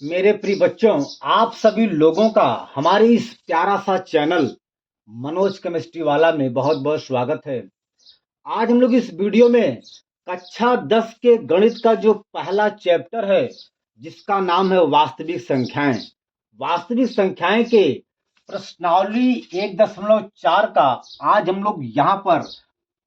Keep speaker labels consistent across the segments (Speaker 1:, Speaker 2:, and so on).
Speaker 1: मेरे प्रिय बच्चों, आप सभी लोगों का हमारे इस प्यारा सा चैनल मनोज केमिस्ट्री वाला में बहुत बहुत स्वागत है। आज हम लोग इस वीडियो में कक्षा 10 के गणित का जो पहला चैप्टर है, जिसका नाम है वास्तविक संख्याएं। वास्तविक संख्याएं के प्रश्नावली 1.4 का आज हम लोग यहाँ पर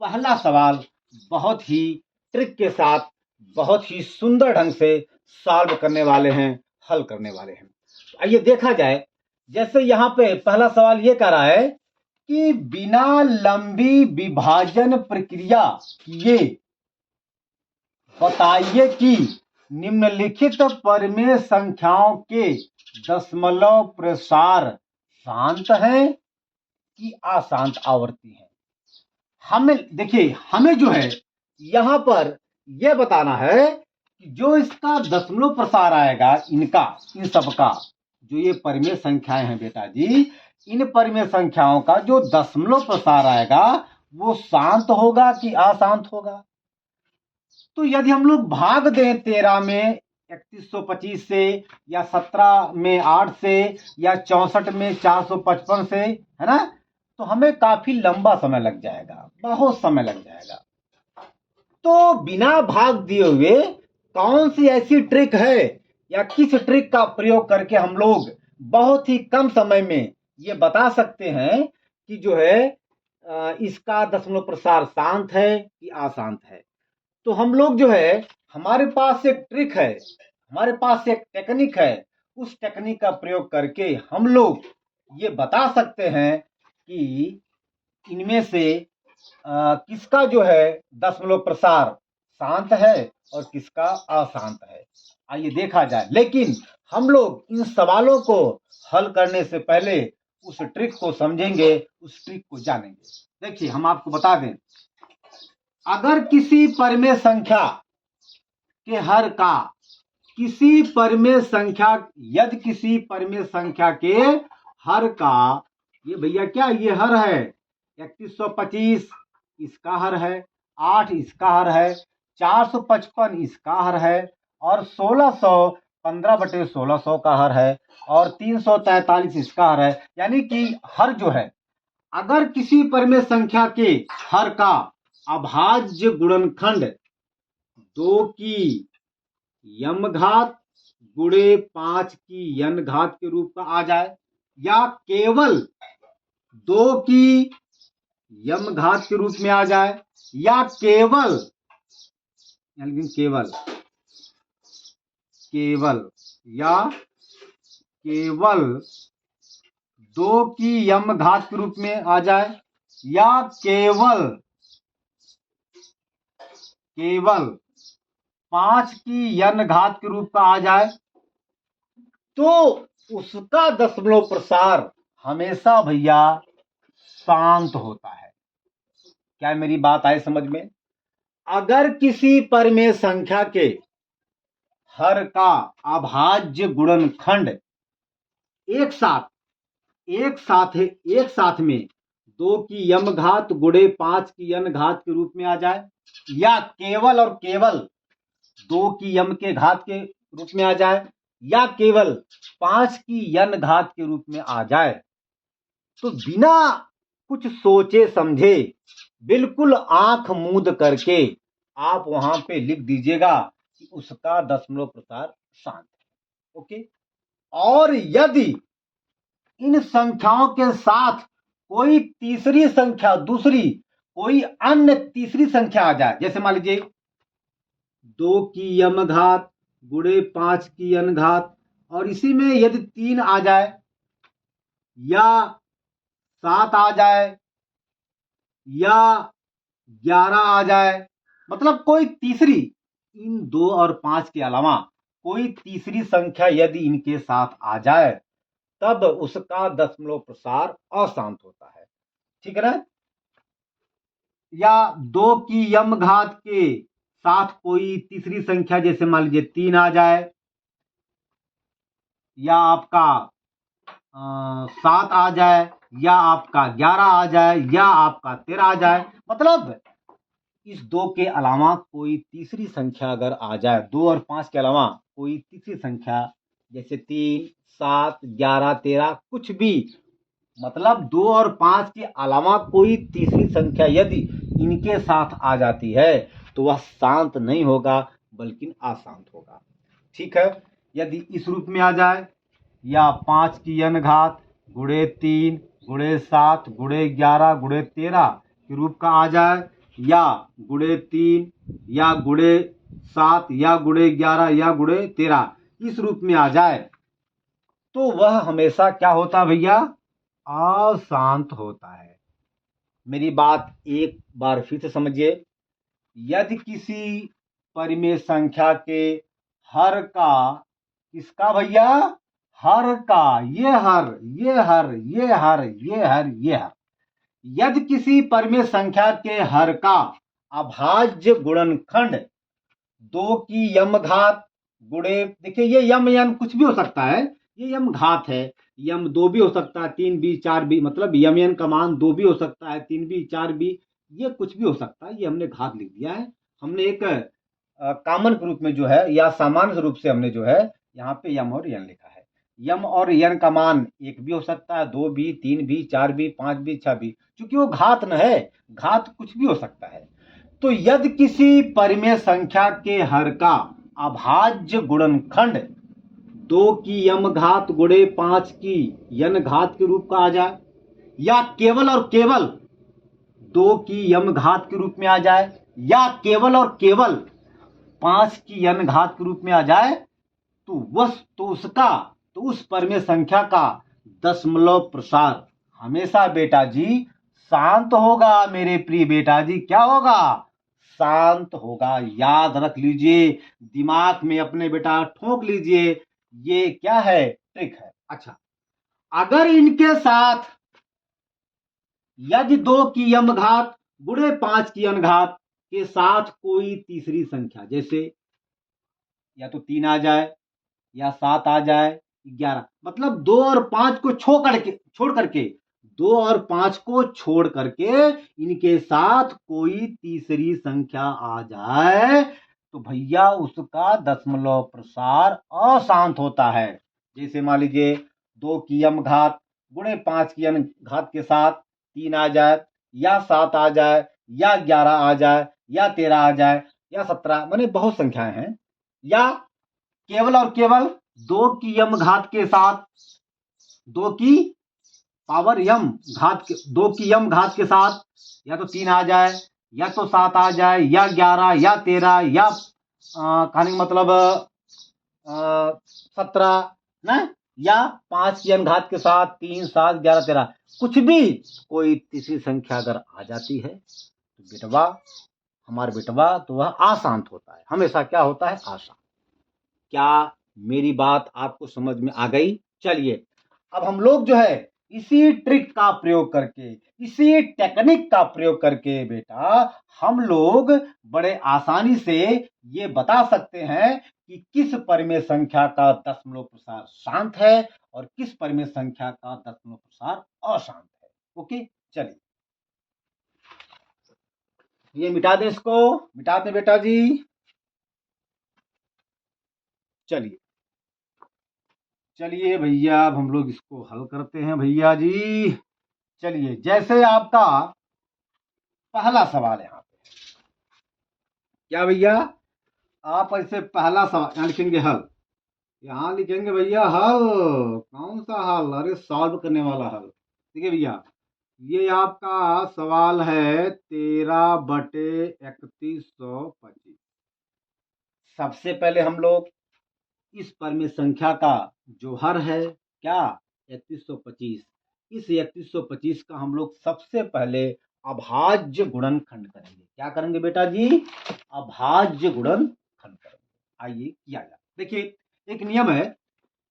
Speaker 1: पहला सवाल बहुत ही ट्रिक के साथ बहुत ही सुंदर ढंग से सॉल्व करने वाले हैं, हल करने वाले हैं। आइए देखा जाए। जैसे यहाँ पे पहला सवाल ये कह रहा है कि बिना लंबी विभाजन प्रक्रिया किए बताइए कि निम्नलिखित परिमेय संख्याओं के दशमलव प्रसार शांत है कि अशांत आवर्ती है। हमें देखिए, हमें जो है यहां पर यह बताना है कि जो इसका दशमलव प्रसार आएगा, इनका इन सबका जो ये परिमेय संख्याएं हैं बेटा जी, इन परिमेय संख्याओं का जो दशमलव प्रसार आएगा वो शांत होगा कि अशांत होगा। तो यदि हम लोग भाग दें 13 में 3125 से, या 17 में 8 से, या 64 में 455 से, है ना, तो हमें काफी लंबा समय लग जाएगा, बहुत समय लग जाएगा। तो बिना भाग दिए हुए कौन सी ऐसी ट्रिक है या किस ट्रिक का प्रयोग करके हम लोग बहुत ही कम समय में ये बता सकते हैं कि जो है इसका दशमलव प्रसार शांत है कि अशांत है। तो हम लोग जो है, हमारे पास एक ट्रिक है, हमारे पास एक टेक्निक है। उस टेक्निक का प्रयोग करके हम लोग ये बता सकते हैं कि इनमें से किसका जो है दशमलव प्रसार शांत है और किसका अशांत है। आइए देखा जाए। लेकिन हम लोग इन सवालों को हल करने से पहले उस ट्रिक को समझेंगे, उस ट्रिक को जानेंगे। देखिए, हम आपको बता दें, अगर किसी परिमेय संख्या के हर का किसी परिमेय संख्या यदि किसी परिमेय संख्या के हर का, ये भैया क्या ये हर है, 3125 इसका हर है, 8 इसका हर है, 455 इसका हर है, और 1615/1600 का हर है, और 343 इसका हर है। यानी कि हर जो है, अगर किसी परिमेय संख्या के हर का अभाज्य गुणनखंड 2 की यम घात गुणे 5 की यन घात के रूप में आ जाए, या केवल 2 की यम घात के रूप में आ जाए, या केवल केवल केवल या केवल 2 की यम घात के रूप में आ जाए, या केवल 5 की यन घात के रूप का आ जाए, तो उसका दशमलव प्रसार हमेशा भैया शांत होता है। क्या मेरी बात आई समझ में? अगर किसी परिमेय संख्या के हर का अभाज्य गुणनखंड एक साथ में 2 की यम घात गुणे 5 की यन घात के रूप में आ जाए, या केवल और केवल 2 की यम के घात के रूप में आ जाए, या केवल 5 की यन घात के रूप में आ जाए, तो बिना कुछ सोचे समझे बिल्कुल आंख मूंद करके आप वहां पे लिख दीजिएगा कि उसका दशमलव प्रसार शांत है। ओके। और यदि इन संख्याओं के साथ कोई तीसरी संख्या, दूसरी कोई अन्य तीसरी संख्या आ जाए, जैसे मान लीजिए 2 की यम घात गुणे 5 की यन घात, और इसी में यदि 3 आ जाए, या 7 आ जाए, या 11 आ जाए, मतलब कोई तीसरी, इन 2 और 5 के अलावा कोई तीसरी संख्या यदि इनके साथ आ जाए, तब उसका दशमलव प्रसार अशांत होता है। ठीक है ना? या 2 की यम घात के साथ कोई तीसरी संख्या, जैसे मान लीजिए 3 आ जाए, या आपका 7 आ जाए, या आपका 11 आ जाए, या आपका 13 आ जाए, मतलब इस 2 के अलावा कोई तीसरी संख्या अगर आ जाए, 2 और 5 के अलावा कोई तीसरी संख्या, जैसे 3, 7, 11, 13, कुछ भी, मतलब 2 और 5 के अलावा कोई तीसरी संख्या यदि इनके साथ आ जाती है तो वह शांत नहीं होगा बल्कि अशांत होगा। ठीक है, यदि इस रूप में आ जाए, या 5 की n घात गुणे 3 गुणे 7 गुणे 11 गुणे 13 के रूप का आ जाए, या गुणे 3 या गुणे 7 या गुणे 11 या गुणे 13 इस रूप में आ जाए, तो वह हमेशा क्या होता है भैया? अशांत होता है। मेरी बात एक बार फिर से समझिए। यदि किसी परिमेय संख्या के हर का, किसका भैया? हर का, ये हर, ये हर, ये हर, ये हर, ये हर, यदि किसी परिमेय संख्या के हर का अभाज्य गुणनखंड 2 की यम घात गुणे, देखिए ये यम यम कुछ भी हो सकता है, ये यम घात है, यम 2 भी हो सकता है, 3 भी, 4 भी, मतलब यम एन का मान 2 भी हो सकता है, 3 भी, 4 भी, ये कुछ भी हो सकता है। ये हमने घात लिख दिया है, हमने एक कॉमन के रूप में जो है, या सामान्य रूप से हमने जो है यहाँ पे यम और यन लिखा है। यम और यन का मान 1 भी हो सकता है, 2 भी, 3 भी, 4 भी, 5 भी, 6 भी, क्योंकि वो घात न है, घात कुछ भी हो सकता है। तो यदि किसी परिमेय संख्या के हर का अभाज्य गुणनखंड 2 की यम घात गुणे 5 की यन घात के रूप का आ जाए, या केवल और केवल 2 की यम घात के रूप में आ जाए, या केवल और केवल 5 की यन घात के रूप में आ जाए, तो उसका, तो उस परिमेय संख्या का दशमलव प्रसार हमेशा बेटा जी शांत होगा। मेरे प्रिय बेटा जी, क्या होगा? शांत होगा। याद रख लीजिए, दिमाग में अपने बेटा ठोक लीजिए, ये क्या है? ट्रिक है। अच्छा, अगर इनके साथ यदि 2 की यम घात गुणे 5 की यन घात के साथ कोई तीसरी संख्या, जैसे या तो 3 आ जाए, या 7 आ जाए, 11, मतलब 2 और 5 को छोड़ करके 2 और 5 को छोड़ करके इनके साथ कोई तीसरी संख्या आ जाए, तो भैया उसका दशमलव प्रसार अशांत होता है। जैसे मान लीजिए 2 की यम घात गुणे 5 की यन घात के साथ 3 आ जाए, या 7 आ जाए, या 11 आ जाए, या 13 आ जाए, या 17, माने बहुत संख्याएं हैं, या केवल और केवल 2 की यम घात के साथ 2 की पावर यम घात के 2 की यम घात के साथ या तो 3 आ जाए, या तो 7 आ जाए, या 11, या 13, या कहने का मतलब 17 ना, या 5 की यम घात के साथ 3, 7, 11, 13, कुछ भी कोई तीसरी संख्या अगर आ जाती है तो बेटवा, हमारे बेटवा, तो वह अशांत होता है। हमेशा क्या होता है? अशांत। क्या मेरी बात आपको समझ में आ गई? चलिए, अब हम लोग जो है इसी ट्रिक का प्रयोग करके, इसी टेक्निक का प्रयोग करके बेटा हम लोग बड़े आसानी से ये बता सकते हैं कि किस परिमेय संख्या का दशमलव प्रसार शांत है और किस परिमेय संख्या का दशमलव प्रसार अशांत है। ओके, चलिए ये मिटा दें, इसको मिटा दें बेटा जी। चलिए चलिए भैया, अब हम लोग इसको हल करते हैं भैया जी। चलिए, जैसे आपका पहला सवाल यहाँ पे, क्या भैया? आप ऐसे पहला सवाल यहाँ लिखेंगे हल, यहाँ लिखेंगे भैया हल। कौन सा हल? अरे सॉल्व करने वाला हल। ठीक है भैया, ये आपका सवाल है 13/3125। सबसे पहले हम लोग इस परिमेय संख्या का जो हर है, क्या? 3125। इस 3125 का हम लोग सबसे पहले अभाज्य गुणनखंड करेंगे। क्या करेंगे बेटा जी? अभाज्य गुणनखंड करेंगे। आइए किया जाए। देखिए, एक नियम है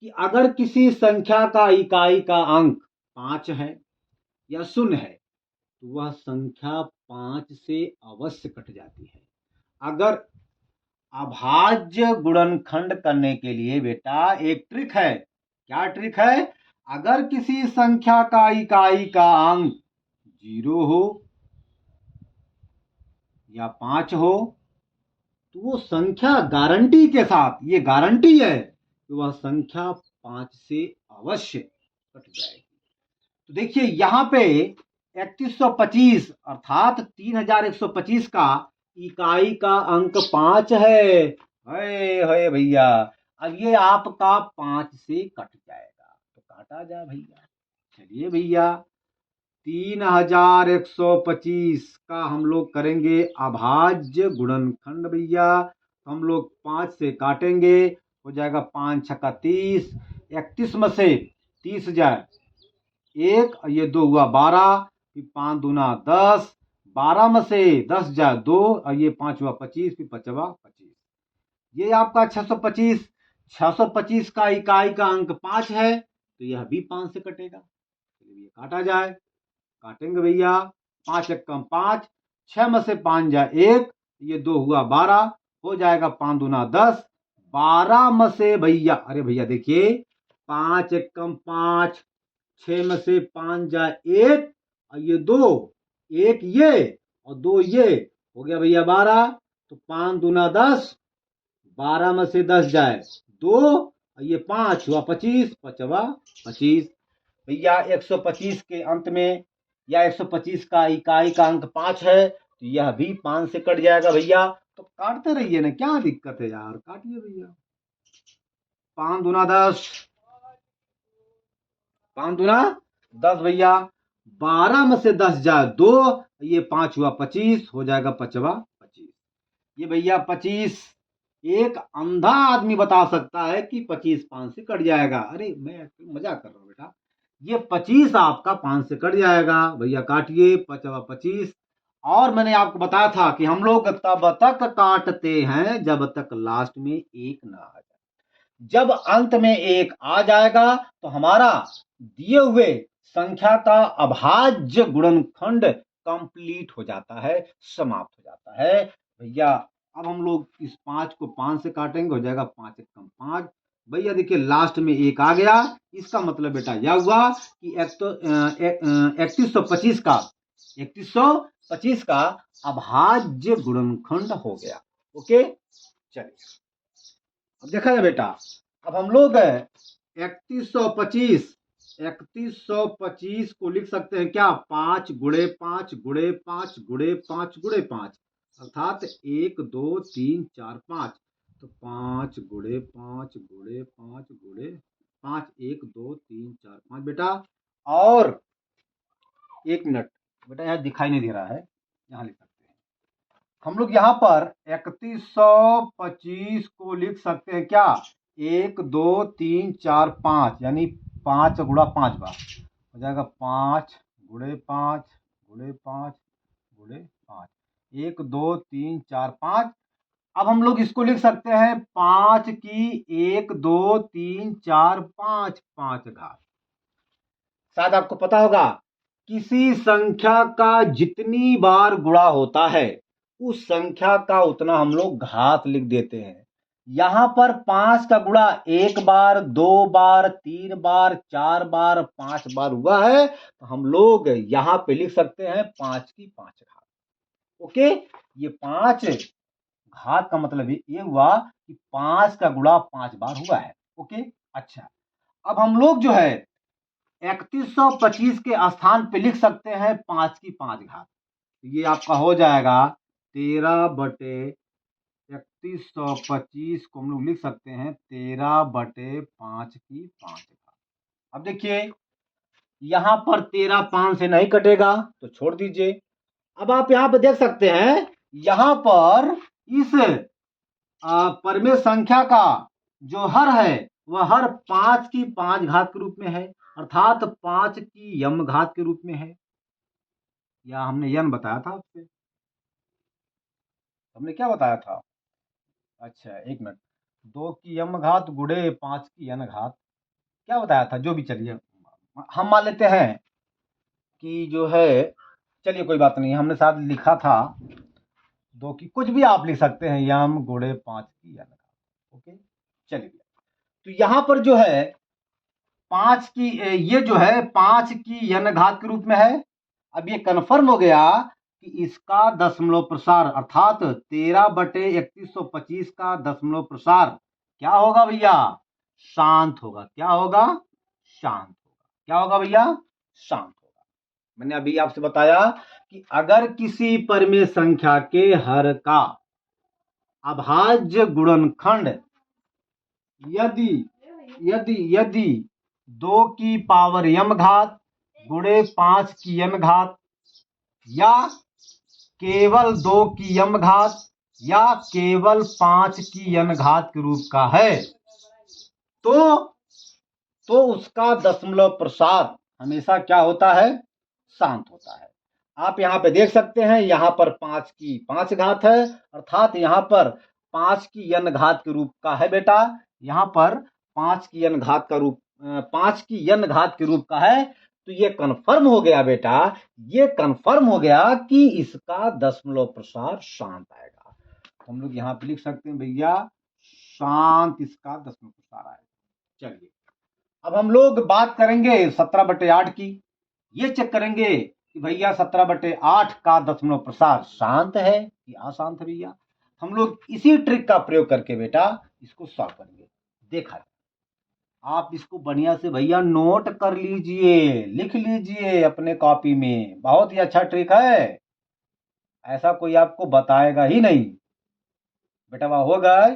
Speaker 1: कि अगर किसी संख्या का इकाई का अंक 5 है या 0 है तो वह संख्या 5 से अवश्य कट जाती है। अगर अभाज्य गुणनखंड करने के लिए बेटा एक ट्रिक है। क्या ट्रिक है? अगर किसी संख्या का इकाई का अंक 0 हो या 5 हो, तो वो संख्या गारंटी के साथ, ये गारंटी है कि वह संख्या 5 से अवश्य कट जाएगी। तो देखिए यहाँ पे 3125 अर्थात 3125 का इकाई का अंक 5 है। है भैया, अब ये आपका 5 से कट जाएगा, तो काटा जाए भैया। चलिए भैया, 3125 का हम लोग करेंगे अभाज्य गुणनखंड भैया। हम लोग 5 से काटेंगे, हो जाएगा 5 छक्का 30, 31 में से 30 जाए 1, ये 2 हुआ 12, फिर 5 दूना 10, 12 में से 10 जाए 2, और ये 5 हुआ 25, फिर 5 हुआ 25। ये आपका 625, 625 का इकाई का अंक 5 है, तो यह भी 5 से कटेगा। चलिए काटा जाए, काटेंगे भैया। 5 एकम 5, 6 में से 5 जाए 1, ये 2 हुआ 12, हो जाएगा 5 दूना 10, 12 में से भैया, अरे भैया देखिए, 5 एकम 5, 6 में से 5 जाए 1, और ये 2, 1 ये और 2 ये, हो गया भैया 12, तो 5 दूना 10, 12 में से 10 जाए 2, और ये 5 हुआ 25, 5 हुआ 25। भैया 125 के अंत में या 125 का इकाई का अंक 5 है, तो यह भी 5 से कट जाएगा भैया। तो काटते रहिए ना, क्या दिक्कत है यार, काटिए भैया। 5 दूना 10, 5 दूना 10 भैया, 12 में से 10 जाए 2, ये 5 हुआ 25, हो जाएगा 5 हुआ 25। ये भैया 25 एक अंधा आदमी बता सकता है कि 25 5 से कट जाएगा। अरे मैं मजाक कर रहा हूँ बेटा, ये 25 आपका 5 से कट जाएगा भैया। काटिए, 5 हुआ 25। और मैंने आपको बताया था कि हम लोग तब तक काटते हैं जब तक लास्ट में 1 ना आ जाए। जब अंत में 1 आ जाएगा तो हमारा दिए हुए संख्या का अभाज्य गुणनखंड कंप्लीट हो जाता है, समाप्त हो जाता है भैया। अब हम लोग इस 5 को 5 से काटेंगे, हो जाएगा 5 एकम 5 भैया। देखिए लास्ट में 1 आ गया, इसका मतलब बेटा यह हुआ कि 3125 का अभाज्य गुणनखंड हो गया। ओके, चलिए अब देखा जाए बेटा, अब हम लोग 3125 को लिख सकते हैं क्या, 5 गुणे 5 गुणे 5 गुणे 5 गुणे 5, अर्थात 1 2 3 4 5। तो 5 गुणे 5 गुणे 5 गुणे 5, 1 2 3 4 5 बेटा। और 1 मिनट बेटा, यहाँ दिखाई नहीं दे रहा है, यहाँ लिख सकते हैं हम लोग। यहाँ पर 3125 को लिख सकते हैं क्या, 1 2 3 4 5, यानी 5 गुणा 5 बार हो जाएगा 5 गुणे 5 गुणे 5 गुणे 5, 1 2 3 4 5। अब हम लोग इसको लिख सकते हैं 5 की 1 2 3 4 5 5 घात। शायद आपको पता होगा, किसी संख्या का जितनी बार गुणा होता है उस संख्या का उतना हम लोग घात लिख देते हैं। यहां पर 5 का गुणा 1 बार 2 बार 3 बार 4 बार 5 बार हुआ है, तो हम लोग यहां पे लिख सकते हैं 5 की 5 घात। ओके, ये 5 घात का मतलब ये हुआ कि 5 का गुणा 5 बार हुआ है। ओके, अच्छा, अब हम लोग जो है 3125 के स्थान पे लिख सकते हैं 5 की 5 घात। ये आपका हो जाएगा 13/3125 को हम लोग लिख सकते हैं 13/5 की 5 घात। अब देखिए यहां पर 13 5 से नहीं कटेगा तो छोड़ दीजिए। अब आप यहां पर देख सकते हैं, यहां पर इस परिमेय संख्या का जो हर है वह हर 5 की 5 घात के रूप में है, अर्थात 5 की यम घात के रूप में है। या हमने यन बताया था आपसे, हमने क्या बताया था, अच्छा एक मिनट, 2 की यम घात गुणे 5 की यन घात, क्या बताया था, जो भी, चलिए हम मान लेते हैं कि जो है, चलिए कोई बात नहीं, हमने साथ लिखा था 2 की, कुछ भी आप लिख सकते हैं, यम गुणे 5 की यन घात। ओके, चलिए तो यहां पर जो है 5 की, ये जो है 5 की यन घात के रूप में है। अब ये कन्फर्म हो गया कि इसका दशमलव प्रसार अर्थात 13/3125 का दशमलव प्रसार क्या होगा भैया? शांत होगा। क्या होगा? शांत होगा। क्या होगा भैया? शांत होगा। मैंने अभी आपसे बताया कि अगर किसी परिमेय संख्या के हर का अभाज्य गुणनखंड यदि यदि यदि 2 की पावर m घात गुणे 5 की n घात या केवल 2 की m घात या केवल 5 की n घात के रूप का है तो उसका दशमलव प्रसार हमेशा क्या होता है? शांत होता है। आप यहां पे देख सकते हैं, यहां पर 5 की 5 घात है अर्थात यहां पर 5 की n घात के रूप का है बेटा। यहां पर 5 की n घात का रूप 5 की n घात के रूप का है। तो ये कन्फर्म हो गया बेटा, ये कन्फर्म हो गया कि इसका दशमलव प्रसार शांत आएगा। हम लोग यहां पे लिख सकते हैं भैया, शांत इसका दशमलव प्रसार आएगा। चलिए अब हम लोग बात करेंगे 17/8 की। ये चेक करेंगे कि भैया 17/8 का दशमलव प्रसार शांत है कि अशांत है भैया। हम लोग इसी ट्रिक का प्रयोग करके बेटा इसको सॉल्व करेंगे। देखा है, आप इसको बढ़िया से भैया नोट कर लीजिए, लिख लीजिए अपने कॉपी में। बहुत ही अच्छा ट्रिक है, ऐसा कोई आपको बताएगा ही नहीं। बेटा वाह हो गए,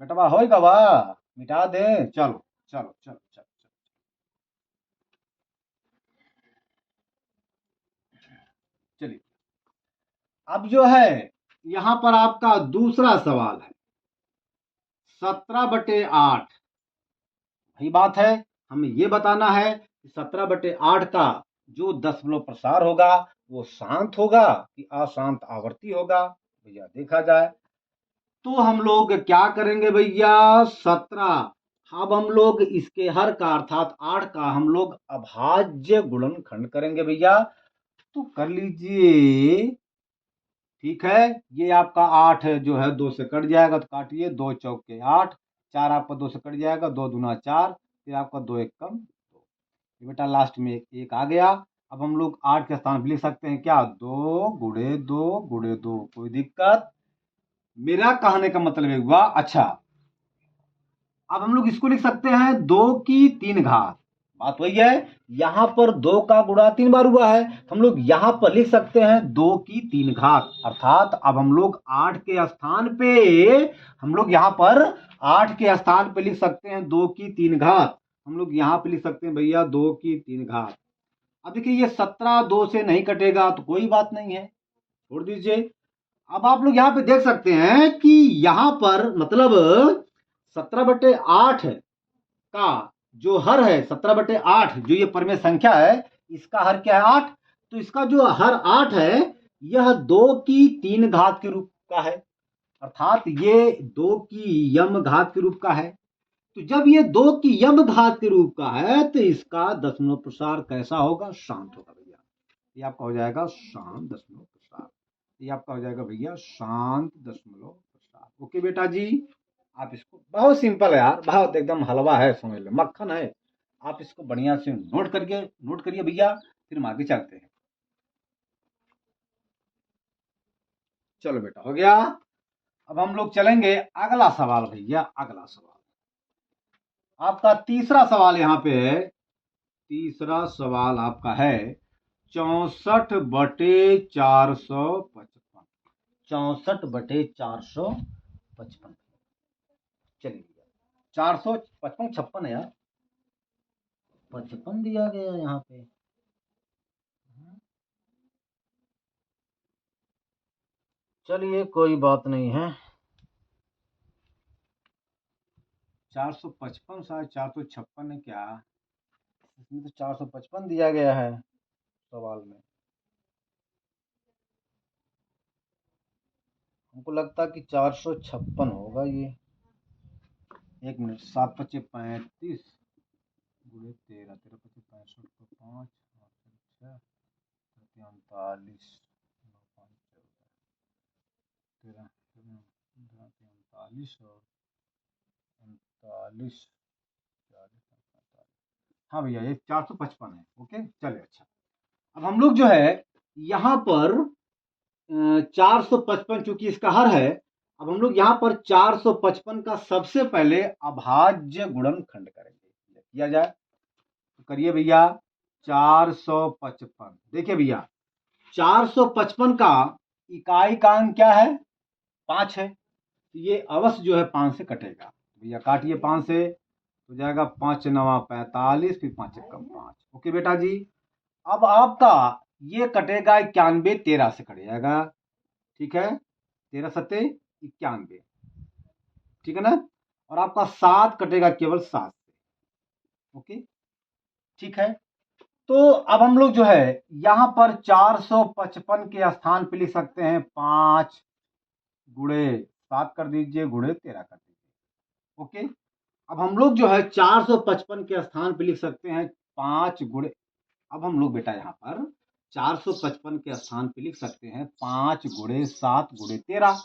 Speaker 1: बेटा वाह होगा वाह, मिटा दे। चलो चलो चलो चलो चलिए अब जो है यहां पर आपका दूसरा सवाल है 17/8। वही बात है, हमें ये बताना है कि 17/8 का जो दशमलव प्रसार होगा वो शांत होगा कि अशांत आवर्ती होगा। भैया देखा जाए तो हम लोग क्या करेंगे भैया, 17, अब हम लोग इसके हर का अर्थात 8 का हम लोग अभाज्य गुणनखंड करेंगे भैया। तो कर लीजिए, ठीक है। ये आपका 8 जो है 2 से कट जाएगा तो काटिए, 2 चौके 8, 4 आपका 2 से कट जाएगा, 2 दूना 4, फिर आपका 2 एक कम 2। ये बेटा लास्ट में एक आ गया। अब हम लोग 8 के स्थान पर लिख सकते हैं क्या, 2 गुणे 2 गुणे 2। कोई दिक्कत? मेरा कहने का मतलब ये हुआ। अच्छा अब हम लोग इसको लिख सकते हैं 2 की 3 घात। बात वही है, यहां पर 2 का गुणा 3 बार हुआ है, हम लोग यहां पर लिख सकते हैं 2 की 3 घात। अर्थात अब हम लोग 8 के स्थान पे हम लोग यहां पर 8 के स्थान पे लिख सकते हैं 2 की 3 घात। हम लोग यहां पे लिख सकते हैं भैया 2 की 3 घात। अब देखिए ये 17 2 से नहीं कटेगा तो कोई बात नहीं है, छोड़ दीजिए। अब आप लोग यहां पे देख सकते हैं कि यहां पर मतलब 17/8 का जो हर है, 17/8 जो ये परिमेय संख्या है इसका हर क्या है, 8। तो इसका जो हर 8 है यह 2 की 3 घात के रूप का है अर्थात ये 2 की यम घात के रूप का है। तो जब ये 2 की यम घात के रूप का है तो इसका दशमलव प्रसार कैसा होगा, शांत होगा भैया। ये आपका हो जाएगा शांत दशमलव प्रसार। ये आपका हो जाएगा भैया शांत दशमलव प्रसार। ओके बेटा जी, आप इसको, बहुत सिंपल है यार, बहुत एकदम हलवा है, समझ लो मक्खन है। आप इसको बढ़िया से नोट करिए भैया, फिर हम आगे चलते हैं। चलो बेटा हो गया। अब हम लोग चलेंगे अगला सवाल भैया। अगला सवाल आपका तीसरा सवाल यहाँ पे है। तीसरा सवाल आपका है 64/455। 64/455। चलिए 455 56 है यार, 55 दिया गया यहाँ पे। चलिए कोई बात नहीं है, 455 शायद 456 है क्या, इसमें तो 455 दिया गया है सवाल में। हमको लगता है कि 456 होगा ये। एक मिनट, 7×5 = 35 गुणे 13, 13×5 = 65, 5×6 39, 13 39 और 39 40 45। हाँ भैया ये 455 है। ओके चलिए अच्छा। अब हम लोग जो है यहाँ पर 455 चूंकि इसका हर है, अब हम लोग यहाँ पर 455 का सबसे पहले अभाज्य गुणनखंड करेंगे। किया जाए तो करिए भैया। 455, देखिए भैया 455 का इकाई का अंक क्या है? 5 है, तो ये अवश्य जो है 5 से कटेगा। भैया काटिए 5 से, तो जाएगा 5 9 45, फिर 5 1 5। ओके बेटा जी। अब आपका ये कटेगा 91, 13 से कट जाएगा, ठीक है, 13 सत्ते 91, ठीक है ना। और आपका 7 कटेगा केवल 7 से। ओके, ठीक है। तो अब हम लोग जो है यहां पर 455 के स्थान पे लिख सकते हैं 5 गुणे 7 कर दीजिए, गुणे 13 कर दीजिए। ओके, अब हम लोग जो है 455 के स्थान पे लिख सकते हैं 5 गुणे, अब हम लोग बेटा यहाँ पर 455 के स्थान पे लिख सकते हैं 5 गुणे 7 गुणे 13।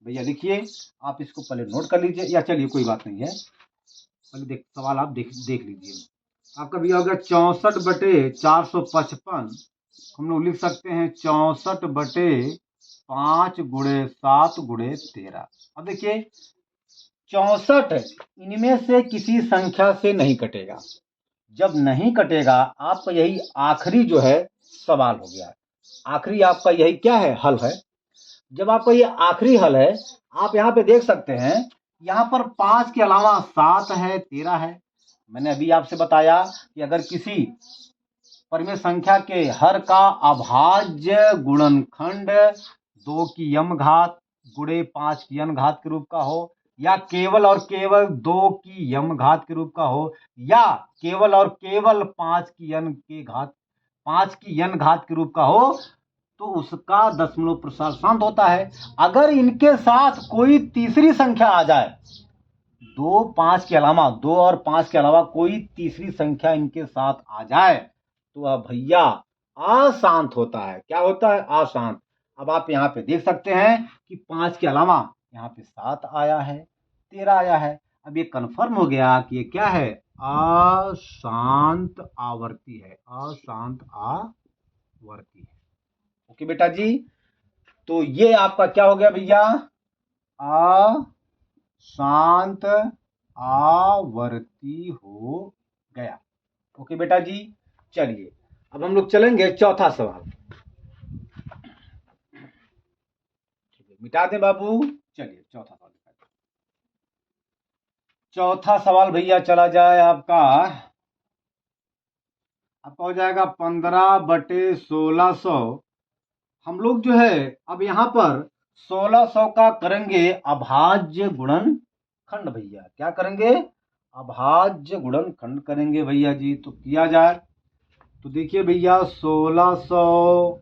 Speaker 1: भैया देखिए, आप इसको पहले नोट कर लीजिए, या चलिए कोई बात नहीं है, पहले सवाल आप देख लीजिए। आपका भैया होगा 64 बटे 455, हम लोग लिख सकते हैं 64 बटे 5 गुणे 7 गुणे 13। अब देखिए 64 इनमें से किसी संख्या से नहीं कटेगा। जब नहीं कटेगा, आपका यही आखिरी जो है सवाल हो गया। आखिरी आपका यही क्या है? हल है। जब आपका ये आखिरी हल है, आप यहाँ पे देख सकते हैं, यहाँ पर 5 के अलावा 7 है, 13 है। मैंने अभी आपसे बताया कि अगर किसी परिमेय संख्या के हर का अभाज्य गुणनखंड 2 की यम घात गुणे 5 की n घात के रूप का हो, या केवल और केवल 2 की यम घात के रूप का हो, या केवल और केवल 5 की n घात के रूप का हो, तो उसका दशमलव प्रसार शांत होता है। अगर इनके साथ कोई तीसरी संख्या आ जाए, 2 5 के अलावा, 2 और 5 के अलावा कोई तीसरी संख्या इनके साथ आ जाए, तो वह भैया अशांत होता है। क्या होता है? अशांत। अब आप यहाँ पे देख सकते हैं कि 5 के अलावा यहाँ पे 7 आया है, 13 आया है। अब ये कंफर्म हो गया कि ये क्या है? अशांत आवर्ती है, अशांत आवर्ती है। ओके बेटा जी, तो ये आपका क्या हो गया भैया? अशांत आवर्ती हो गया। ओके बेटा जी, चलिए अब हम लोग चलेंगे चौथा सवाल। मिटा दें बाबू, चलिए चौथा सवाल। चौथा सवाल भैया चला जाए आपका हो जाएगा 15 बटे 1600। हम लोग जो है अब यहाँ पर 1600 का करेंगे अभाज्य गुणनखंड। भैया क्या करेंगे? अभाज्य गुणनखंड करेंगे भैया जी। तो किया जाए तो देखिए भैया 1600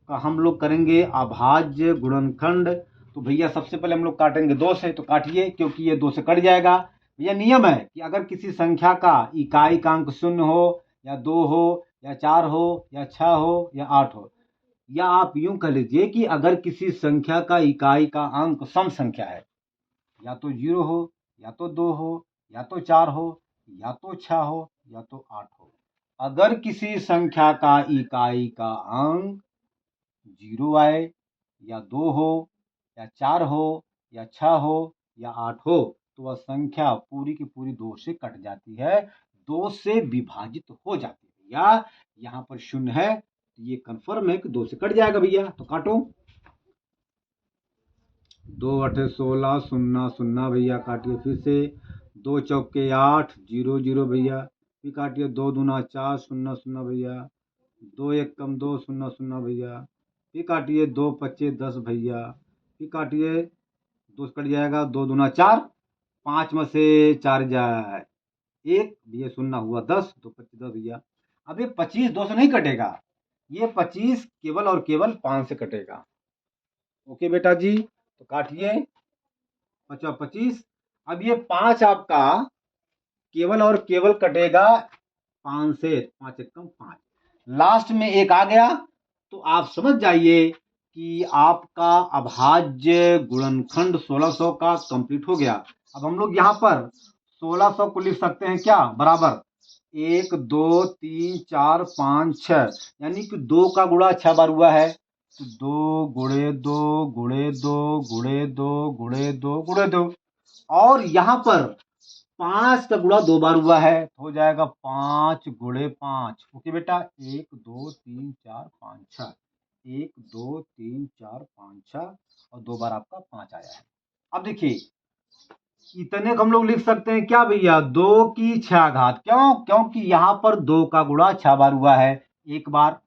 Speaker 1: का हम लोग करेंगे अभाज्य गुणनखंड। तो भैया सबसे पहले हम लोग काटेंगे 2 से, तो काटिए, क्योंकि ये 2 से कट जाएगा। भैया नियम है कि अगर किसी संख्या का इकाई का अंक 0 हो, या 2 हो, या 4 हो, या 6 हो, या 8 हो, या आप यूं कह लीजिए कि अगर किसी संख्या का इकाई का अंक सम संख्या है, या तो 0 हो, या तो 2 हो, या तो 4 हो, या तो 6 हो, या तो 8 हो। अगर किसी संख्या का इकाई का अंक 0 आए, या 2 हो, या 4 हो, या 6 हो, या 8 हो, तो वह संख्या पूरी की पूरी 2 से कट जाती है, 2 से विभाजित हो जाती है। या यहाँ पर 0 है, तो ये कंफर्म है कि 2 से कट जाएगा भैया। तो काटो, 2 8 16 0 0 भैया काटिए फिर से, 2 चौके 8 0 0 भैया, फिर काटिए, 2 दूना 4 0 0 भैया, 2 1 कम 2 0 0 भैया, फिर काटिए, 2 25 10 भैया, फिर काटिए, 2 कट जाएगा, 2 दूना 4, 5 में से 4 जाए 1 भैया, 0 हुआ 10, 2 25 10 भैया। अब ये 25 2 से नहीं कटेगा, ये 25 केवल और केवल 5 से कटेगा। ओके बेटा जी, तो काटिए 5 25। अब ये 5 आपका केवल और केवल कटेगा 5 से, 5 1 5, लास्ट में 1 आ गया, तो आप समझ जाइए कि आपका अभाज्य गुणनखंड 1600 का कंप्लीट हो गया। अब हम लोग यहाँ पर 1600 को लिख सकते हैं क्या? बराबर 1 2 3 4 5 6, यानी कि 2 का गुणा 6 बार हुआ है, तो 2 गुणे 2 गुणे 2 गुणे 2 गुणे 2 गुणे 2, और यहाँ पर 5 का गुणा 2 बार हुआ है, तो हो जाएगा 5 गुणे 5। ओके बेटा, 1 2 3 4 5 6, 1 2 3 4 5 6, और 2 बार आपका 5 आया है। अब देखिए इतने को हम लोग लिख सकते हैं क्या भैया, 2 की 6 घात। क्यों? क्योंकि यहाँ पर 2 का गुणा 6 बार हुआ है, 1 बार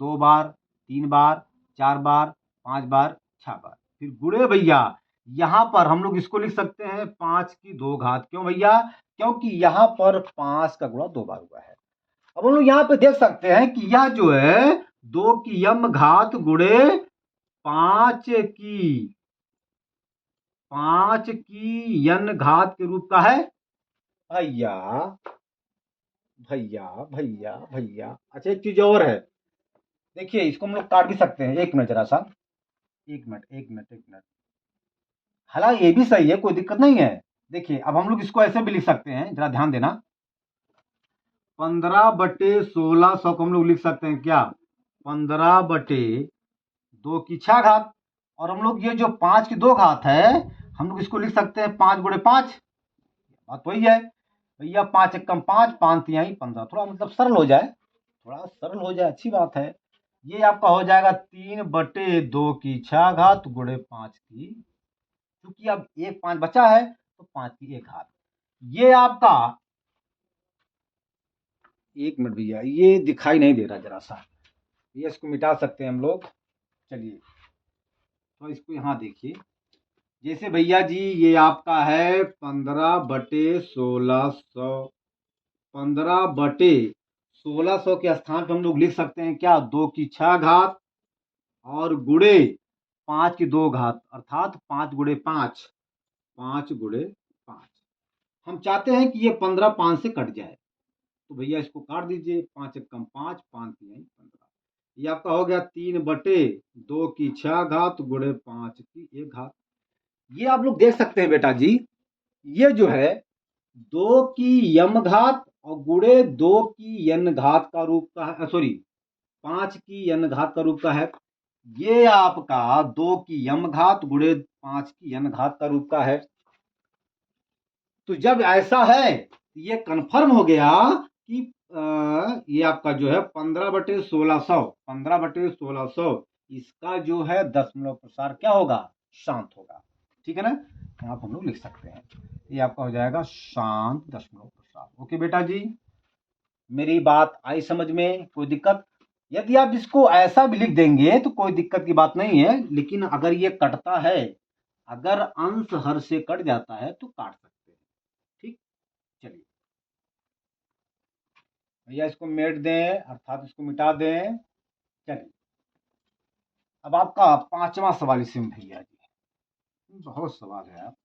Speaker 1: 2 बार 3 बार 4 बार 5 बार 6 बार, फिर गुणे भैया यहाँ पर हम लोग इसको लिख सकते हैं 5 की 2 घात। क्यों भैया? क्योंकि यहाँ पर 5 का गुणा 2 बार हुआ है। अब हम लोग यहाँ पे देख सकते हैं कि यह जो है 2 की यम घात गुणे 5 की यन घात के रूप का है भैया। भैया भैया भैया अच्छा, एक चीज और है, देखिए इसको हम लोग काट भी सकते हैं। 1 मिनट जरा सा, 1 मिनट। हालांकि ये भी सही है, कोई दिक्कत नहीं है। देखिए अब हम लोग इसको ऐसे भी लिख सकते हैं, जरा ध्यान देना। 15/1600 को हम लोग लिख सकते हैं क्या, 15/2 की 6 घात। और हम लोग ये जो 5 की 2 घात है, हम लोग इसको लिख सकते हैं 5 गुणे 5। बात वही है भैया, 5 एकम 5, 5 तिहाई 15। थोड़ा मतलब सरल हो जाए, थोड़ा सरल हो जाए, अच्छी बात है। ये आपका हो जाएगा 3/2 की 6 घात गुणे 5 की, क्योंकि अब 1 5 बचा है तो 5 की 1 घात। ये आपका 1 मिनट भैया, ये दिखाई नहीं दे रहा जरा सा, ये इसको मिटा सकते हैं हम लोग। चलिए तो इसको यहाँ देखिए, जैसे भैया जी ये आपका है 15/1600, 15/1600 के स्थान पे हम लोग लिख सकते हैं क्या, 2 की 6 घात और गुणे 5 की 2 घात, अर्थात 5 गुणे 5, 5 गुणे 5। हम चाहते हैं कि ये 15 5 से कट जाए, तो भैया इसको काट दीजिए, 5 एकम 5, 5 तिहाई 15। ये आपका हो गया 3/2 की 6 घात गुणे 5 की 1 घात। ये आप लोग देख सकते हैं बेटा जी, ये जो है 2 की यम घात और गुणे 2 की यन घात का रूप का है, सॉरी 5 की यन घात का रूप का है। ये आपका 2 की यम घात गुणे 5 की यन घात का रूप का है। तो जब ऐसा है तो ये कन्फर्म हो गया कि ये आपका जो है 15/1600, 15/1600 इसका जो है दशमलव प्रसार क्या होगा, शांत होगा। ठीक है ना, यहाँ हम लोग लिख सकते हैं, ये आपका हो जाएगा शांत दशमलव प्रसार। ओके बेटा जी, मेरी बात आई समझ में, कोई दिक्कत? यदि आप इसको ऐसा भी लिख देंगे तो कोई दिक्कत की बात नहीं है, लेकिन अगर ये कटता है, अगर अंश हर से कट जाता है तो काट सकते हैं। ठीक, चलिए भैया इसको मेट दें, अर्थात इसको मिटा दें। चलिए अब आपका 5वां सवाल इसमें भैया जी, बहुत सवाल है आप।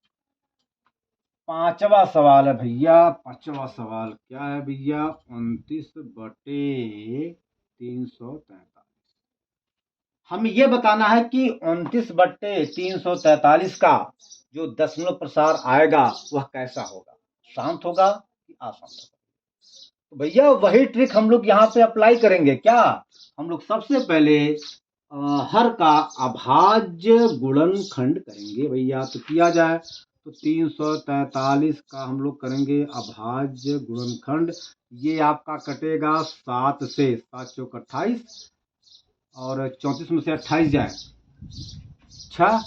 Speaker 1: 5वां सवाल है भैया, 5वां सवाल क्या है भैया, 29/343। हमें यह बताना है कि 29/343 का जो दशमलव प्रसार आएगा वह कैसा होगा, शांत होगा कि अशांत होगा। तो भैया वही ट्रिक हम लोग यहाँ पे अप्लाई करेंगे क्या, हम लोग सबसे पहले हर का अभाज्य गुणनखंड करेंगे भैया। तो किया जाए तो 343 का हम लोग करेंगे अभाज्य गुणनखंड। ये आपका कटेगा 7 से, 7 चौक 28 और 34 में से 28 जाए 6,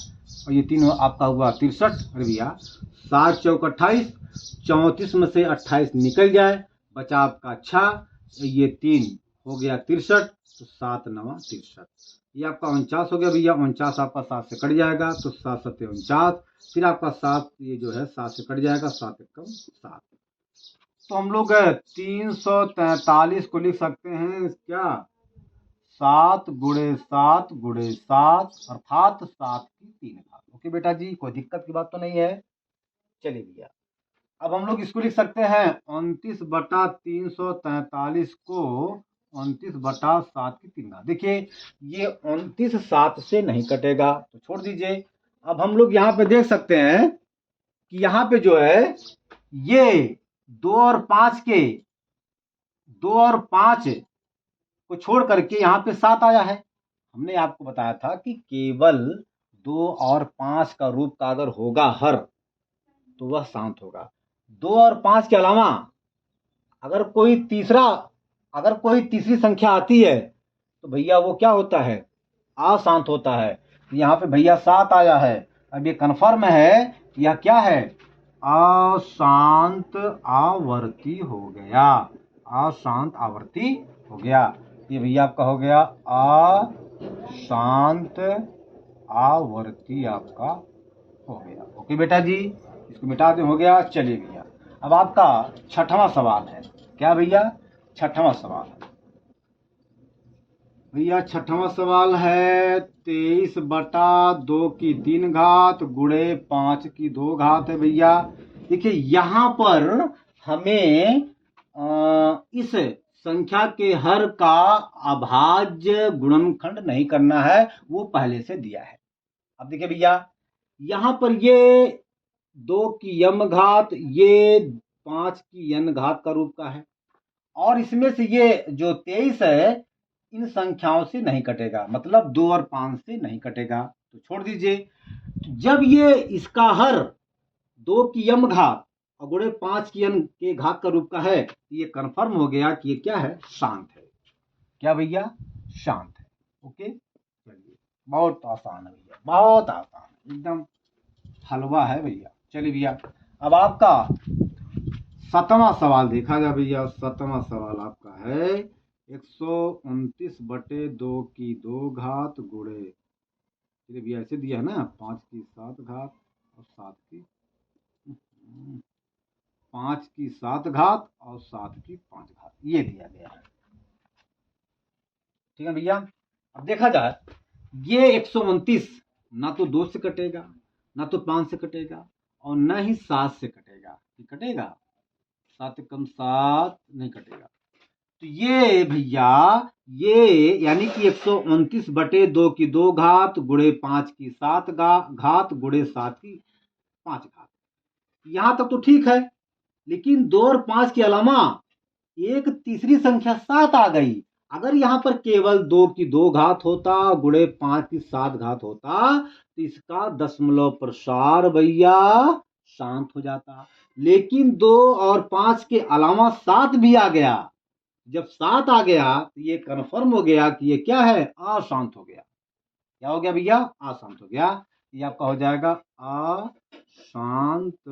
Speaker 1: और ये 3 आपका हुआ 63। अरे भैया 7 चौक 28, 34 में से 28 निकल जाए, बचा आपका 6, ये 3 हो गया 63, तो 7 9 63, ये आपका 49 हो गया भैया। 49 आपका 7 से कट जाएगा तो 7 7 49, फिर आपका 7 ये जो है 7 से कट जाएगा, 7 एकम 7। तो हम लोग 343 को लिख सकते हैं क्या, 7 गुणे 7 गुणे 7, अर्थात 7 की 3 घात। ओके बेटा जी, कोई दिक्कत की बात तो नहीं है। चलिए भैया अब हम लोग इसको लिख सकते हैं 29/343 को 29/7 की 3 घात। देखिए ये 29 7 से नहीं कटेगा तो छोड़ दीजिए। अब हम लोग यहाँ पे देख सकते हैं कि यहाँ पे जो है ये 2 और 5 के 2 और 5 को छोड़ करके यहाँ पे 7 आया है। हमने आपको बताया था कि केवल 2 और 5 का रूप का अगर होगा हर, तो वह शांत होगा। 2 और 5 के अलावा अगर कोई तीसरी संख्या आती है तो भैया वो क्या होता है, अशांत होता है। तो यहाँ पे भैया 7 आया है। अब ये कन्फर्म है यह क्या है, अशांत आवर्ती हो गया, अशांत आवर्ती हो गया। ये भैया आपका हो गया अशांत आवर्ती आपका हो गया। ओके बेटा जी, इसको मिटा दे, हो गया। चलिए भैया, अब आपका छठवां सवाल है। क्या भैया, छठवां सवाल है भैया, छठवां सवाल है 23/2 की 3 घात गुणे 5 की 2 घात है भैया। देखिए यहाँ पर हमें इस संख्या के हर का अभाज्य गुणनखंड नहीं करना है, वो पहले से दिया है। अब देखिए भैया, यहाँ पर ये 2 की यम घात, ये 5 की यन घात का रूप का है, और इसमें से ये जो 23 है इन संख्याओं से नहीं कटेगा, मतलब 2 और 5 से नहीं कटेगा, तो छोड़ दीजिए। जब ये इसका हर 2 की यम घात और गुणे 5 की यन के घात का रूप का है, तो ये कंफर्म हो गया कि ये क्या है, शांत है। क्या भैया, शांत है। ओके, चलिए, बहुत आसान है भैया, बहुत आसान, एकदम हलवा है भैया। चलिए भैया, अब आपका 7वां सवाल देखा जाए भैया। 7वां सवाल आपका है 129/2 की 2 घात गुणे, चलिए भैया ऐसे दिया है ना, 5 की 7 घात और 7 की 5 की 7 घात और 7 की 5 घात, ये दिया गया है। ठीक है भैया, अब देखा जाए, ये 129 ना तो 2 से कटेगा, ना तो 5 से कटेगा, और न ही 7 से कटेगा। कटेगा 7 कम 7 नहीं कटेगा। तो ये भैया, ये यानी कि 129/2 की 2 घात गुणे 5 की 7 घात गुणे 7 की 5 घात, यहां तक तो ठीक है। लेकिन 2 और 5 के अलावा एक तीसरी संख्या 7 आ गई। अगर यहां पर केवल 2 की 2 घात होता गुणे 5 की 7 घात होता, तो इसका दशमलव प्रसार भैया शांत हो जाता। लेकिन 2 और 5 के अलावा 7 भी आ गया। जब 7 आ गया तो ये कन्फर्म हो गया कि ये क्या है, अशांत हो गया। क्या हो गया भैया, अशांत हो गया। ये आपका हो जाएगा अशांत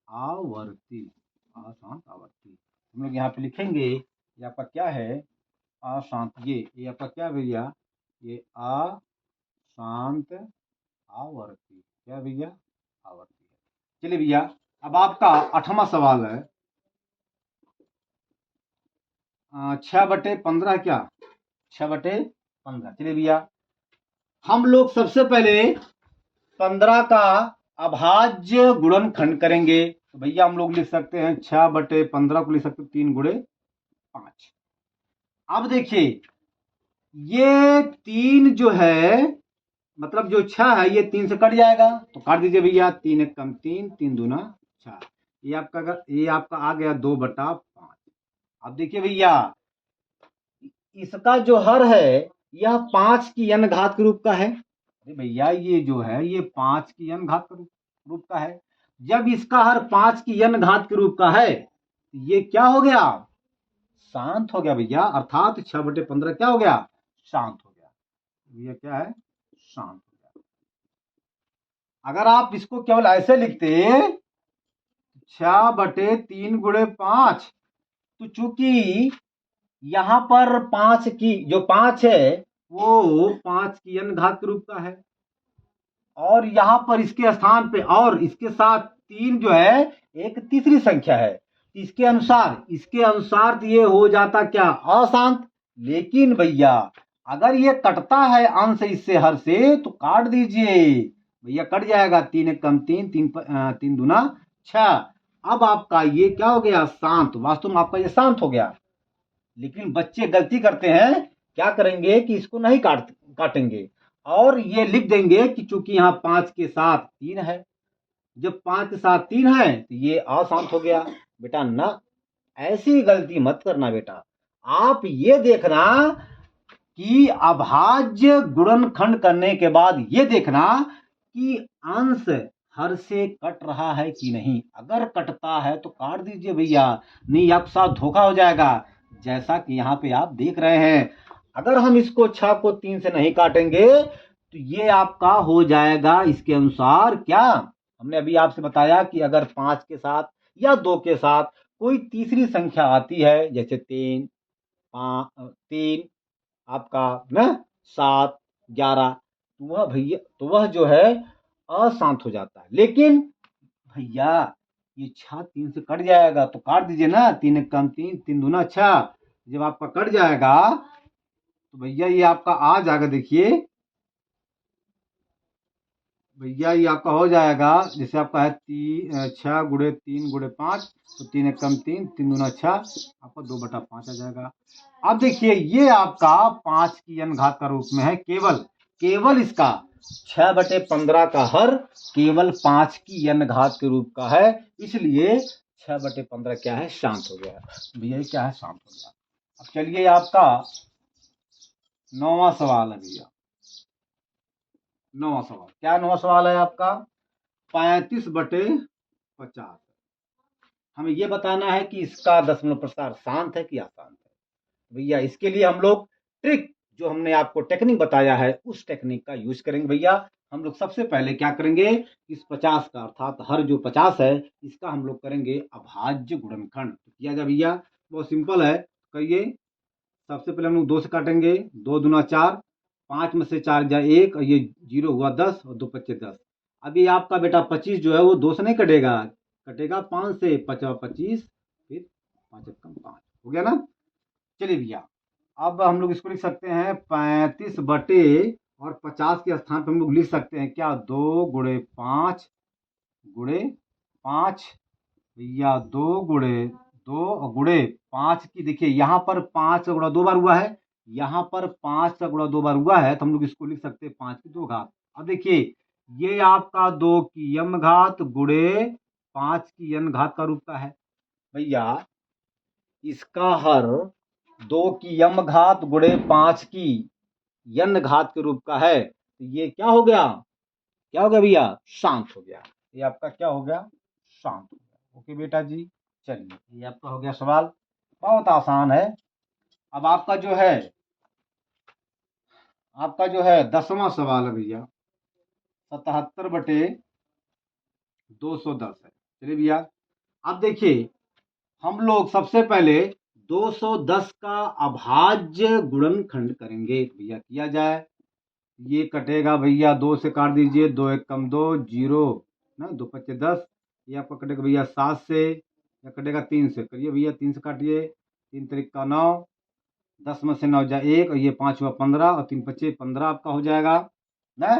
Speaker 1: आवर्ती, अशांत आवर्ती। हम लोग यहाँ पे लिखेंगे, ये आपका क्या है, अशांत, ये आपका क्या भैया, ये अशांत आवर्ती। क्या भैया, आवर्ती है। चलिए भैया, अब आपका 8वां सवाल है 6/15, क्या 6/15। चलिए भैया, हम लोग सबसे पहले 15 का अभाज्य गुणनखंड करेंगे। तो भैया हम लोग लिख सकते हैं 6/15 को लिख सकते हैं 3 गुणे 5। अब देखिए, ये 3 जो है, मतलब जो 6 है, ये 3 से कट जाएगा, तो काट दीजिए भैया। 3 1 कम 3, 3 दूना 6, ये आपका आ गया 2/5। अब देखिए भैया, इसका जो हर है यह 5 की n घात के रूप का है। अरे भैया, ये जो है ये 5 की n घात के रूप का है। जब इसका हर 5 की n घात के रूप का है, ये क्या हो गया, शांत हो गया भैया। अर्थात 6/15 क्या हो गया, शांत हो गया भैया। क्या है, शांत हो गया। अगर आप इसको केवल ऐसे लिखते 6/3 गुणे 5, तो चूंकि यहां पर 5 की जो 5 है वो 5 की n घात के रूप का है, और यहां पर इसके स्थान पे और इसके साथ 3 जो है एक तीसरी संख्या है। इसके अनुसार तो ये हो जाता क्या, अशांत। लेकिन भैया अगर ये कटता है अंश इससे हर से, तो काट दीजिए भैया, कट जाएगा। 3 1 कम 3, 3 दूना 6। अब आपका ये क्या हो गया, शांत। वास्तव में आपका ये शांत हो गया। लेकिन बच्चे गलती करते हैं, क्या करेंगे कि इसको नहीं काटेंगे, और ये लिख देंगे कि चूंकि यहाँ 5 के साथ 3 है, जब 5 के साथ 3 है तो ये अशांत हो गया। बेटा ना, ऐसी गलती मत करना बेटा। आप ये देखना कि अभाज्य गुणनखंड करने के बाद ये देखना कि अंश हर से कट रहा है कि नहीं। अगर कटता है तो काट दीजिए भैया, नहीं आपके साथ धोखा हो जाएगा। जैसा कि यहाँ पे आप देख रहे हैं, अगर हम इसको 6 को 3 से नहीं काटेंगे तो ये आपका हो जाएगा इसके अनुसार क्या, हमने अभी आपसे बताया कि अगर 5 के साथ या 2 के साथ कोई तीसरी संख्या आती है, जैसे 3, 3 आपका ना 7, 11, तो वह भैया तो वह जो है अशांत हो जाता है। लेकिन भैया ये 6 3 से कट जाएगा तो काट दीजिए ना, 3 एक कम 3, 3 दूना 6। जब आपका कट जाएगा तो भैया ये आपका आ जाएगा, देखिए भैया ये आपका हो जाएगा, जैसे आपका है 6 गुणे 3 गुणे 5, तो 3 एक कम 3, 3 दूना 6, आपका 2/5 आ जाएगा। अब देखिए ये आपका 5 की n घात का रूप में है, केवल इसका 6/15 का हर केवल 5 की n घात के रूप का है, इसलिए 6/15 क्या है, शांत हो गया भैया। क्या है, शांत हो गया। अब चलिए आपका 9वां सवाल है भैया। 9वां सवाल क्या, 9वां सवाल है आपका 35/50। हमें यह बताना है कि इसका दशमलव प्रसार शांत है कि अशांत है। भैया इसके लिए हम लोग ट्रिक, जो हमने आपको टेक्निक बताया है, उस टेक्निक का यूज करेंगे भैया। हम लोग सबसे पहले क्या करेंगे, इस 50 का अर्थात हर जो 50 है इसका हम लोग करेंगे अभाज्य गुणनखंड। तो किया जाए भैया, बहुत सिंपल है, कहिए। सबसे पहले हम लोग 2 से काटेंगे, 2 दूना 4, 5 में से 4 जाए 1, और ये 0 हुआ 10, और 2 पच्चे 10। अभी आपका बेटा 25 जो है वो 2 से नहीं कटेगा, कटेगा 5 से, 5 25, फिर 5 कम 5 हो गया ना। चलिए भैया, अब हम लोग इसको लिख सकते हैं 35/50 के स्थान पर हम लोग लिख सकते हैं क्या, 2 गुणे 5 गुणे 5 भैया, 2 गुणे 2 और गुणे 5 की, देखिए यहाँ पर 5 का गुणा 2 बार हुआ है, यहाँ पर 5 का गुणा 2 बार हुआ है, तो हम लोग इसको लिख सकते हैं 5 की 2 घात। अब देखिए ये आपका 2 की m घात गुणे 5 की n घात का रूप का है भैया। इसका हर 2 की m घात गुणे 5 की n घात के रूप का है, तो ये क्या हो गया, क्या हो गया भैया, शांत हो गया। ये आपका क्या हो गया, शांत हो गया। ओके बेटा जी, चलिए ये आपका हो गया सवाल, बहुत आसान है। अब आपका जो है 10वां सवाल है भैया, 77/210 है। चलिए भैया, अब देखिए हम लोग सबसे पहले 210 का अभाज्य गुणनखंड करेंगे भैया। किया जाए, ये कटेगा भैया, 2 से काट दीजिए, 2 एक कम 2, 0 ना, 2 पच्चे 10। ये आपका कटेगा भैया 7 से, या कटेगा 3 से, करिए भैया 3 से काटिए, 3 त्रिक का 9, 10 में से 9 जाए 1, और ये 5 हुआ 15, और 3 पच्चे 15 आपका हो जाएगा ना।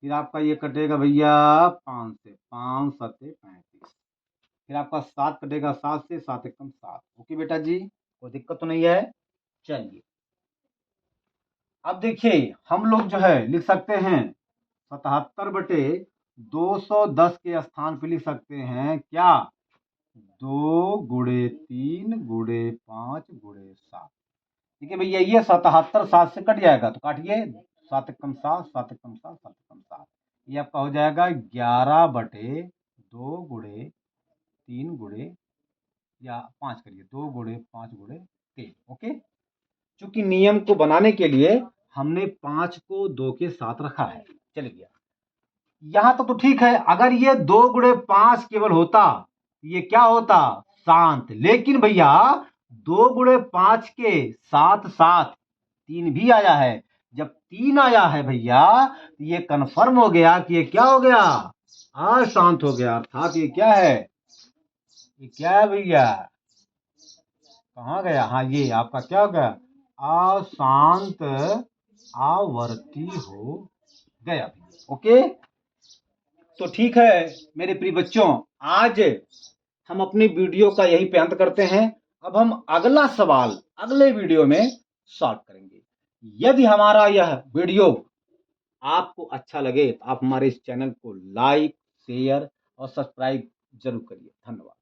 Speaker 1: फिर आपका ये कटेगा भैया 5 से, 5 सत्ते 35, फिर आपका 7 कटेगा 7 से, 7 एक कम 7। ओके बेटा जी, कोई दिक्कत तो नहीं है। चलिए अब देखिए हम लोग जो है लिख सकते हैं 77/210 के स्थान पे लिख सकते हैं क्या, 2 गुणे 3 गुणे 5 गुणे 7। ठीक है भैया, ये 77 7 से कट जाएगा तो काटिए, 7 एक कम 7, 7 एक कम 7, 7 एक कम 7, ये आपका हो जाएगा 11/2 गुणे 3 गुणे, या 5 करिए, 2 गुणे 5 गुणे 3। ओके, चूंकि नियम को बनाने के लिए हमने 5 को 2 के साथ रखा है। चलिए भैया, यहां तक तो ठीक है। अगर ये 2 गुणे 5 केवल होता, ये क्या होता, शांत। लेकिन भैया 2 गुणे 5 के साथ साथ 3 भी आया है। जब 3 आया है भैया, ये कन्फर्म हो गया कि ये क्या हो गया, अशांत हो गया। अर्थात ये क्या है, ये क्या है भैया, कहाँ गया, हाँ ये आपका क्या हो गया, अशांत आवर्ती हो गया। ओके, तो ठीक है मेरे प्रिय बच्चों, आज हम अपनी वीडियो का यही पे अंत करते हैं। अब हम अगला सवाल अगले वीडियो में सॉल्व करेंगे। यदि हमारा यह वीडियो आपको अच्छा लगे तो आप हमारे इस चैनल को लाइक, शेयर और सब्सक्राइब जरूर करिए। धन्यवाद।